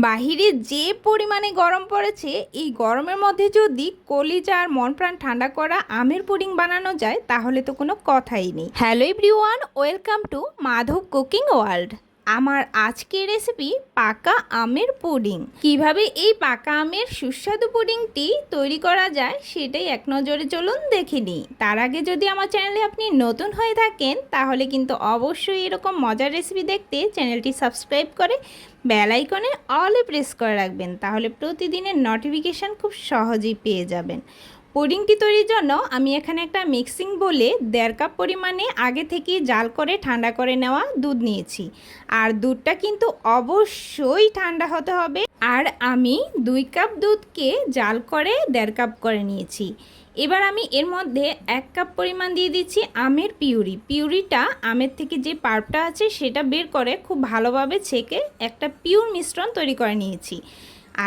বাহিরে যে পরিমাণে গরম পড়েছে, এই গরমের মধ্যে যদি কলিজা আর মন প্রাণ ঠান্ডা করা আমের পুডিং বানানো যায় তাহলে তো কোনো কথাই নেই। Hello everyone, welcome to Madhab cooking world. আমার আজকের রেসিপি পাকা আমের পুডিং। কিভাবে এই পাকা আমের সুস্বাদু পুডিংটি তৈরি করা যায় সেটাই এক নজরে চলুন দেখে নিই। তার আগে যদি আমার চ্যানেলে আপনি নতুন হয়ে থাকেন তাহলে কিন্তু অবশ্যই এরকম মজার রেসিপি দেখতে চ্যানেলটি সাবস্ক্রাইব করে বেল আইকনে অলে প্রেস করে রাখবেন, তাহলে প্রতিদিনের নোটিফিকেশান খুব সহজেই পেয়ে যাবেন। পুডিংটি তৈরির জন্য আমি এখানে একটা মিক্সিং বলে 1.5 কাপ পরিমাণে আগে থেকেই জাল করে ঠান্ডা করে নেওয়া দুধ নিয়েছি। আর দুধটা কিন্তু অবশ্যই ঠান্ডা হতে হবে। আর আমি 2 কাপ দুধকে জাল করে 1.5 কাপ করে নিয়েছি। এবার আমি এর মধ্যে 1 কাপ পরিমাণ দিয়ে দিচ্ছি আমের পিউরিটা আমের থেকে যে পাল্পটা আছে সেটা বের করে খুব ভালোভাবে ছেঁকে একটা পিওর মিশ্রণ তৈরি করে নিয়েছি।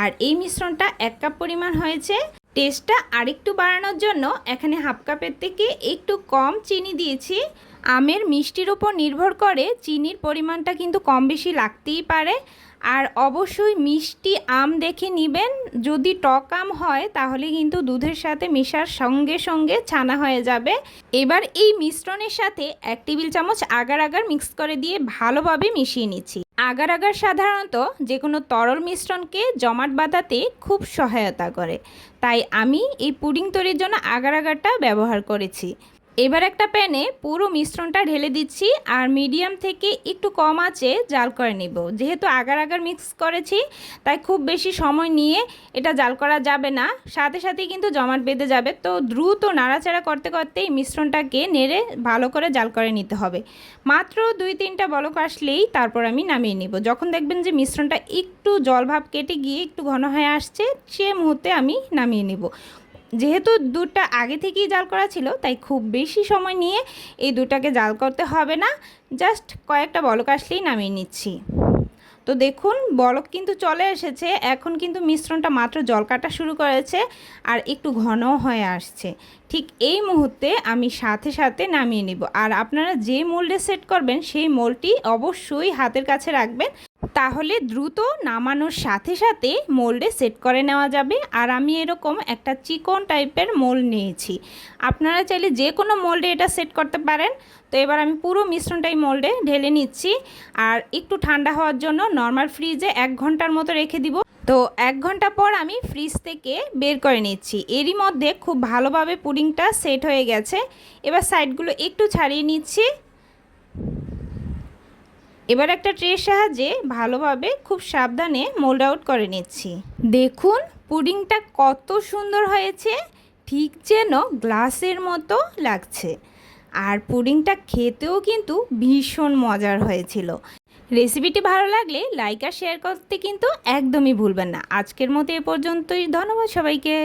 আর এই মিশ্রণটা 1 কাপ পরিমাণ হয়েছে। টেস্টটা আরেকটু বাড়ানোর জন্য এখানে 1/2 কাপের থেকে একটু কম চিনি দিয়েছি। আমের মিষ্টির ওপর নির্ভর করে চিনির পরিমাণটা কিন্তু কম বেশি লাগতেই পারে। আর অবশ্যই মিষ্টি আম দেখে নেবেন, যদি টক আম হয় তাহলে কিন্তু দুধের সাথে মেশার সঙ্গে সঙ্গে ছানা হয়ে যাবে। এবার এই মিশ্রণের সাথে 1 টেবিল চামচ আগার আগার মিক্স করে দিয়ে ভালোভাবে মিশিয়ে নিচ্ছি। আগার আগার সাধারণত যে কোনো তরল মিশ্রণকে জমাট বাঁধাতে খুব সহায়তা করে, তাই আমি এই পুডিং তৈরির জন্য আগার আগারটা ব্যবহার করেছি। এবার একটা প্যানে পুরো মিশ্রণটা ঢেলে দিচ্ছি আর মিডিয়াম থেকে একটু কম আঁচে জাল করে নেব। যেহেতু আগার আগার মিক্স করেছি তাই খুব বেশি সময় নিয়ে এটা জাল করা যাবে না, সাথে সাথে কিন্তু জমাট বেঁধে যাবে। তো দ্রুত নাড়াচাড়া করতে করতে এই মিশ্রণটাকে নেড়ে ভালো করে জাল করে নিতে হবে। মাত্র 2-3টা বলক আসলেই তারপর আমি নামিয়ে নেব। যখন দেখবেন যে মিশ্রণটা একটু জলভাব কেটে গিয়ে একটু ঘন হয়ে আসছে সে মুহূর্তে আমি নামিয়ে নেব। যেহেতু দুধটা আগে থেকেই জাল করা ছিল তাই খুব বেশি সময় নিয়ে এই দুধটাকে জাল করতে হবে না, জাস্ট কয়েকটা বলক আসলেই নামিয়ে নিচ্ছি। তো দেখুন বলক কিন্তু চলে এসেছে, এখন কিন্তু মিশ্রণটা মাত্র জল কাটা শুরু করেছে আর একটু ঘন হয়ে আসছে। ঠিক এই মুহূর্তে আমি সাথে সাথে নামিয়ে নিব। আর আপনারা যে মোল্ডে সেট করবেন সেই মোল্ডটি অবশ্যই হাতের কাছে রাখবেন, তাহলে দ্রুত নামানোর সাথে সাথে মোল্ডে সেট করে নেওয়া যাবে। আর আমি এরকম একটা চিকন টাইপের মোল্ড নিয়েছি, আপনারা চাইলে যে কোনো মোল্ডে এটা সেট করতে পারেন। তো এবার আমি পুরো মিশ্রণটাই মোল্ডে ঢেলে নিচ্ছি আর একটু ঠান্ডা হওয়ার জন্য নর্মাল ফ্রিজে 1 ঘন্টার মতো রেখে দিব। তো 1 ঘন্টা পর আমি ফ্রিজ থেকে বের করে নিচ্ছি। এরই মধ্যে খুব ভালোভাবে পুডিংটা সেট হয়ে গেছে। এবার সাইডগুলো একটু ছাড়িয়ে নিচ্ছি। এবার একটা ট্রের সাহায্যে ভালোভাবে খুব সাবধানে মোল্ড আউট করে নিচ্ছি। দেখুন পুডিংটা কত সুন্দর হয়েছে, ঠিক যেন গ্লাসের মতো লাগছে। আর পুডিংটা খেতেও কিন্তু ভীষণ মজার হয়েছিল। রেসিপিটি ভালো লাগলে লাইক আর শেয়ার করতে কিন্তু একদমই ভুলবেন না। আজকের মতো এ পর্যন্তই, ধন্যবাদ সবাইকে।